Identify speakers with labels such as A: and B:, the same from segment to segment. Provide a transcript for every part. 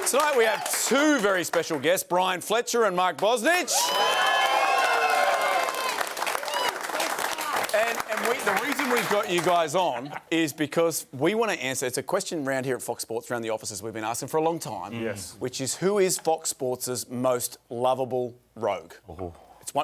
A: Tonight we have two very special guests, Bryan Fletcher and Mark Bosnich. The reason we've got you guys on is because we want to answer. It's a question around here at Fox Sports, around the offices we've been asking for a long time.
B: Yes.
A: Which is, who is Fox Sports' most lovable rogue? Oh.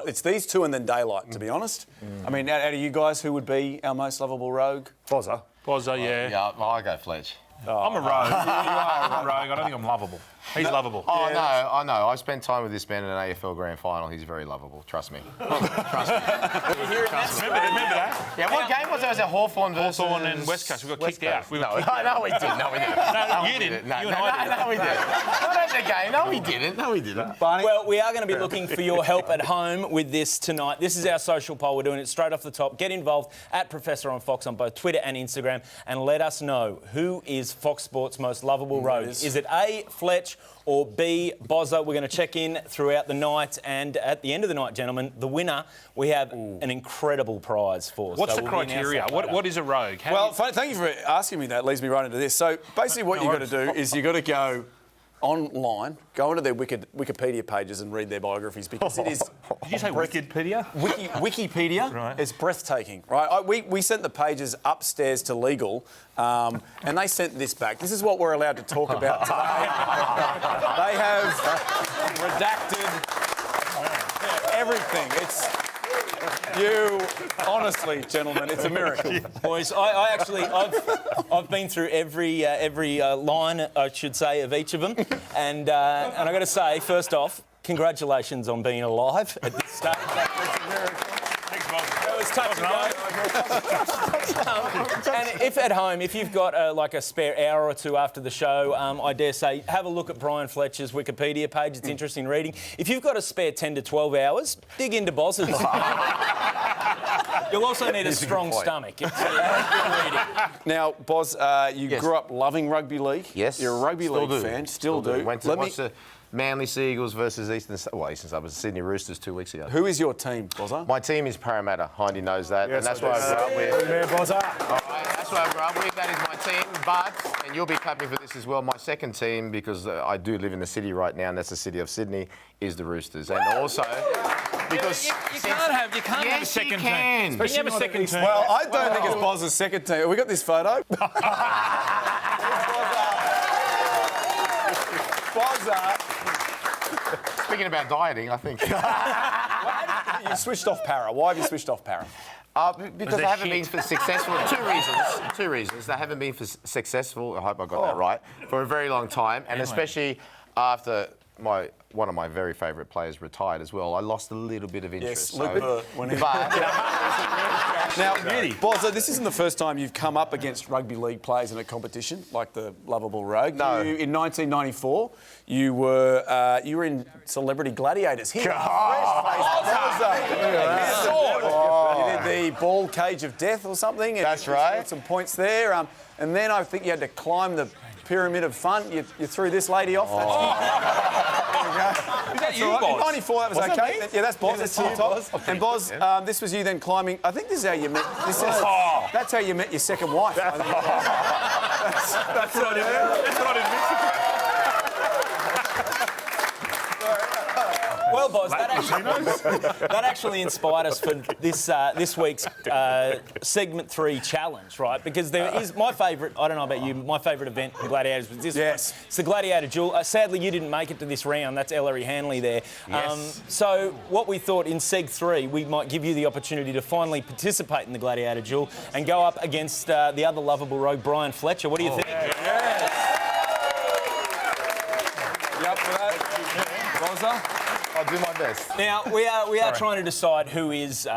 A: It's these two and then Daylight, to be honest. I mean, out of you guys, who would be our most lovable rogue?
B: Bozza.
C: Bozza, yeah.
D: Yeah, well, I go Fletch.
C: I'm a rogue. You are a rogue. I don't think I'm lovable. He's lovable.
D: Oh, yeah. No, I know. I spent time with this man in an AFL Grand Final. He's very lovable. Trust me. Trust me.
C: Remember that?
D: Yeah, what game was it? Was it Hawthorn versus...
C: Hawthorn and West Coast. We got kicked out.
D: No, we didn't. No, we didn't.
C: No, you didn't.
D: No, we didn't. Not at the game. No, we didn't. No, we didn't.
A: Barney?
E: Well, we are going to be looking for your help at home with this tonight. This is our social poll. We're doing it straight off the top. Get involved at Professor on Fox on both Twitter and Instagram and let us know who is Fox Sports' most lovable rogue. Is it A, Fletch, or B, Bozza? We're going to check in throughout the night, and at the end of the night, gentlemen, the winner, we have an incredible prize for.
C: What's the criteria? What is a rogue?
A: Thank you for asking me that. It leads me right into this. So basically what you've got to do is you've got to go online, go onto their Wikipedia pages and read their biographies, because it is...
C: Did you say Wikipedia?
A: Wikipedia.
C: Right.
A: It's breathtaking, right? We sent the pages upstairs to legal, and they sent this back. This is what we're allowed to talk about today. They have redacted everything. It's... honestly, gentlemen, it's a miracle.
E: Boys, I've been through every line, I should say, of each of them, and I got to say, first off, congratulations on being alive at this stage. That's a miracle.
C: Thanks, Bob.
E: That was touch and go. And if at home, if you've got like a spare hour or two after the show, I dare say, have a look at Bryan Fletcher's Wikipedia page. It's interesting reading. If you've got a spare 10 to 12 hours, dig into Bozza's. You'll also need a strong stomach. It's good reading.
A: Now, Boz, you grew up loving rugby league.
D: Yes.
A: You're a rugby league fan. Still do.
D: Went to watch the Manly Seagulls versus Eastern Suburbs, Sydney Roosters 2 weeks ago.
A: Who is your team, Bozza?
D: My team is Parramatta. Hindy knows that.
B: Yes,
D: and that's where I grew up with.
B: There, Bozza.
D: All right, that's where I grew up with. That is my team. But, and you'll be clapping for this as well, my second team, because I do live in the city right now, and that's the city of Sydney, is the Roosters. And also... Because
C: you can't have a second team.
D: Especially
C: you have a second team.
A: Well, I don't think it's Bozza's second team. Have we got this photo? Bozza.
D: Speaking about dieting, I think.
A: You switched off Para. Why have you switched off Para?
D: Because they haven't been successful. Two reasons. They haven't been successful, I hope I got that right, for a very long time. And especially after one of my very favourite players retired as well, I lost a little bit of interest.
A: Yes, Luke Burt. Now, Bozza, this isn't the first time you've come up against rugby league players in a competition, like the lovable rogue.
D: No.
A: In 1994, you were in Celebrity Gladiators. Here, you did the ball cage of death or something.
D: That's right.
A: Got some points there. And then I think you had to climb the Pyramid of Fun. You threw this lady off.
C: Is that you, Boz?
A: In 94, that was okay. Yeah, that's Boz. That's you, Boz. And Boz, this was you then climbing. I think this is how you met. That's how you met your second wife. I think.
C: That's not it. That's not it.
E: Well, Boz, that actually inspired us for this week's segment 3 challenge, right? Because there is my favourite. I don't know about you. My favourite event in Gladiators was this.
A: Yes.
E: One. It's the Gladiator Duel. Sadly, you didn't make it to this round. That's Ellery Hanley there.
D: Yes.
E: So what we thought in Seg 3, we might give you the opportunity to finally participate in the Gladiator Duel and go up against the other lovable rogue, Bryan Fletcher. What do you think?
A: Yes. You up for that, Bozza?
D: I'll do my best.
E: Now, we are trying to decide who is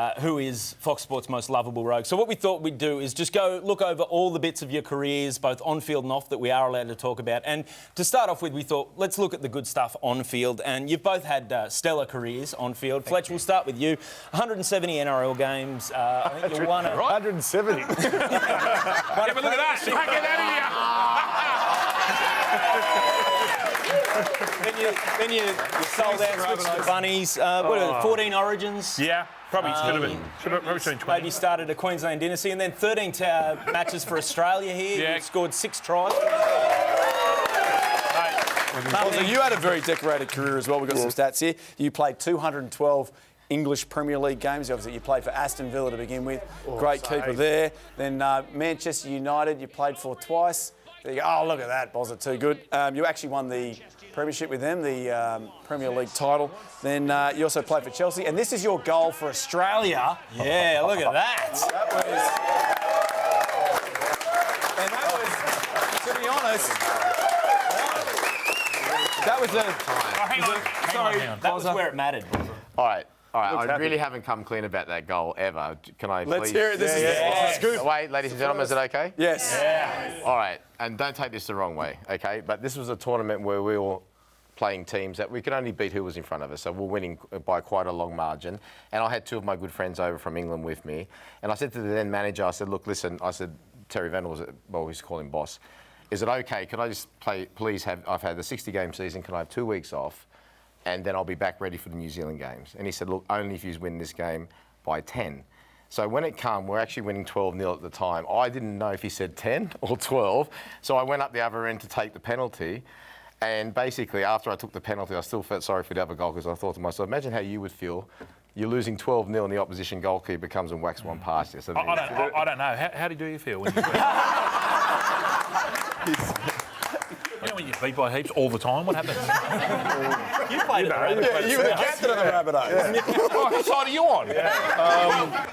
E: Fox Sports' most lovable rogue. So what we thought we'd do is just go look over all the bits of your careers, both on-field and off, that we are allowed to talk about. And to start off with, we thought, let's look at the good stuff on-field. And you've both had stellar careers on-field. Fletch, we'll start with you. 170 NRL games. I think you won it.
B: 170.
C: Have a look at that. Pack it out
E: Then you sold out, switched to bunnies. What are it, 14 Origins?
C: Yeah, probably probably 20.
E: Maybe started a Queensland dynasty, and then 13 matches for Australia here.
C: Yeah.
E: You scored 6 tries.
A: Bozza, you had a very decorated career as well. We've got some stats here. You played 212 English Premier League games. Obviously, you played for Aston Villa to begin with. Great keeper there. Then Manchester United, you played for twice. There you go. Oh, look at that, Bozza, too good. You actually won the Premiership with them, the Premier League title. Then you also played for Chelsea. And this is your goal for Australia.
E: Yeah, look at that.
A: That was, to be honest, that was
C: Hang on.
E: That was where it mattered.
D: All right. I really haven't come clean about that goal ever. Can I please?
A: Let's hear it. This is good.
D: Wait, ladies and gentlemen, is it okay?
A: Yes.
E: Yeah.
D: All right, and don't take this the wrong way, okay? But this was a tournament where we were playing teams that we could only beat who was in front of us, so we're winning by quite a long margin. And I had two of my good friends over from England with me, and I said to the then manager, I said, look, listen, I said, Terry Vandal was, well, we used to call him boss. Is it okay? Could I just I've had the 60-game season, can I have 2 weeks off? And then I'll be back ready for the New Zealand games. And he said, look, only if you win this game by 10. So when it came, we're actually winning 12-0 at the time. I didn't know if he said 10 or 12. So I went up the other end to take the penalty. And basically, after I took the penalty, I still felt sorry for the other goal because I thought to myself, imagine how you would feel. You're losing 12-0 and the opposition goalkeeper comes and whacks one past you. So
C: I don't know. How do you feel when you You know when you beat by heaps all the time, what happens?
E: You played it.
A: You were the captain of the Rabbitohs.
C: What side are you on?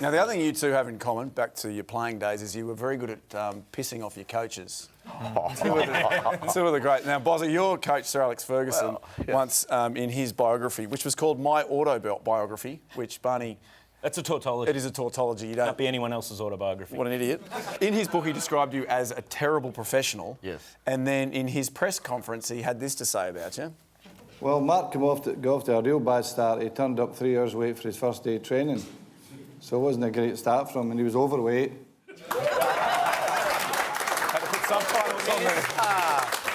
A: Now, the other thing you two have in common, back to your playing days, is you were very good at pissing off your coaches. Two of the great. Now, Bozza, your coach, Sir Alex Ferguson, once in his biography, which was called My Autobiography, which Barney...
E: That's a tautology.
A: It is a tautology. You don't...
E: Can't be anyone else's autobiography.
A: What an idiot. In his book, he described you as a terrible professional.
D: Yes.
A: And then in his press conference, he had this to say about you.
B: Well, Mark got off to a real bad start. He turned up 3 hours late for his first day of training. So it wasn't a great start for him, and he was overweight.
A: Had to put subtitles on there.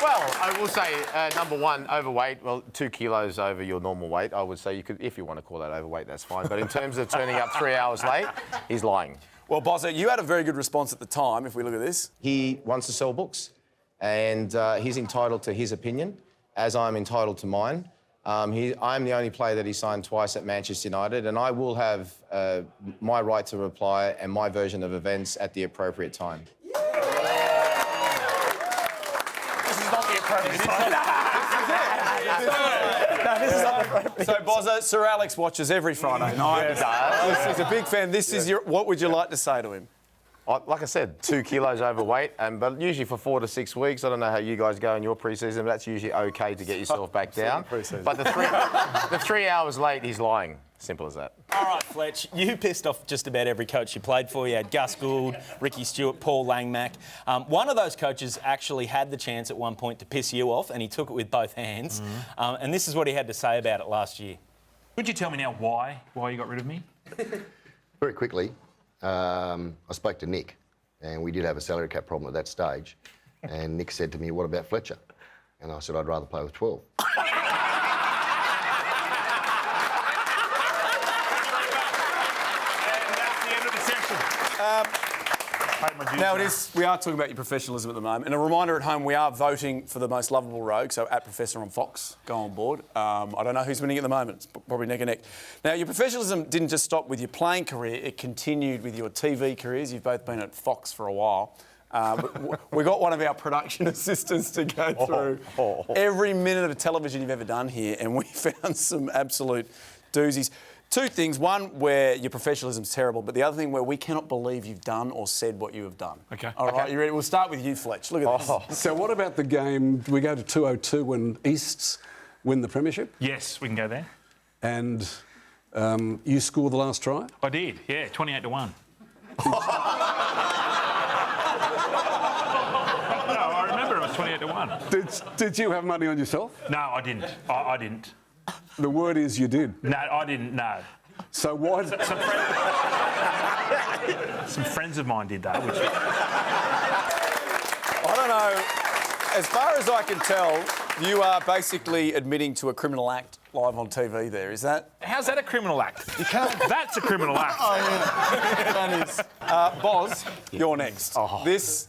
D: Well, I will say, number one, overweight. Well, 2 kilos over your normal weight. I would say you could, if you want to call that overweight, that's fine. But in terms of turning up 3 hours late, he's lying.
A: Well, Bozza, you had a very good response at the time, if we look at this.
D: He wants to sell books, and he's entitled to his opinion, as I'm entitled to mine. I'm the only player that he signed twice at Manchester United, and I will have my right to reply and my version of events at the appropriate time.
A: So, Bozza, Sir Alex watches every Friday night. He's a big fan. This is your... What would you like to say to him?
D: Like I said, 2 kilos overweight, but usually for 4 to 6 weeks. I don't know how you guys go in your pre-season, but that's usually okay to get yourself back down. But the 3 hours late, he's lying. Simple as that.
E: All right, Fletch, you pissed off just about every coach you played for. You had Gus Gould, Ricky Stewart, Paul Langmack. One of those coaches actually had the chance at one point to piss you off, and he took it with both hands. And this is what he had to say about it last year.
C: Could you tell me now why you got rid of me?
F: Very quickly, I spoke to Nick, and we did have a salary cap problem at that stage. And Nick said to me, what about Fletcher? And I said, I'd rather play with 12.
A: Now, we are talking about your professionalism at the moment. And a reminder at home, we are voting for the most lovable rogue, so at Professor on Fox, go on board. I don't know who's winning at the moment. It's probably neck and neck. Now, your professionalism didn't just stop with your playing career. It continued with your TV careers. You've both been at Fox for a while. We got one of our production assistants to go through every minute of television you've ever done here, and we found some absolute doozies. Two things. One, where your professionalism's terrible, but the other thing where we cannot believe you've done or said what you have done.
C: OK.
A: All right, you ready? We'll start with you, Fletch. Look at this.
G: So what about the game? Do we go to 202 when Easts win the premiership?
C: Yes, we can go there.
G: And you score the last try?
C: I did, yeah, 28-1. No, I remember it was 28-1.
G: Did you have money on yourself?
C: No, I didn't. I didn't.
G: The word is you did.
C: No, I didn't, no.
G: So why...
C: Some friends of mine did that, which...
A: I don't know. As far as I can tell, you are basically admitting to a criminal act live on TV there, is that?
C: How's that a criminal act? You can't... That's a criminal act.
A: Oh, yeah. That is. Boz, you're next. This...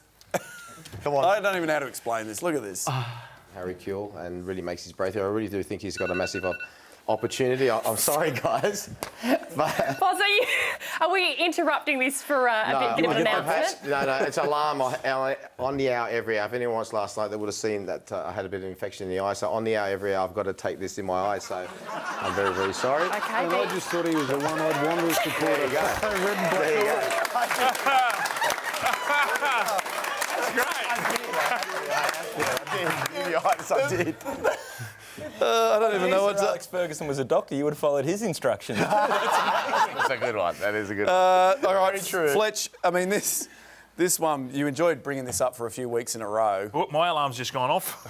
D: Come on.
A: I don't even know how to explain this. Look at this.
D: Harry Kewell and really makes his breakthrough. I really do think he's got a massive opportunity. I'm sorry, guys.
H: Boz, are we interrupting this for a bit of an announcement?
D: No, it's alarm on the hour every hour. If anyone watched last night, they would have seen that I had a bit of infection in the eye. So on the hour every hour, I've got to take this in my eye. So I'm very, very sorry.
H: Okay,
B: And I just thought he was a one-eyed Wanderers supporter.
D: There you go. There you go.
C: That's great.
D: I did.
A: I don't even know what's
E: Alex Ferguson was a doctor, you would have followed his instructions.
D: That's a good one. That is a good one.
A: all right, Fletch, I mean, this one, you enjoyed bringing this up for a few weeks in a row.
C: Oh, my alarm's just gone off.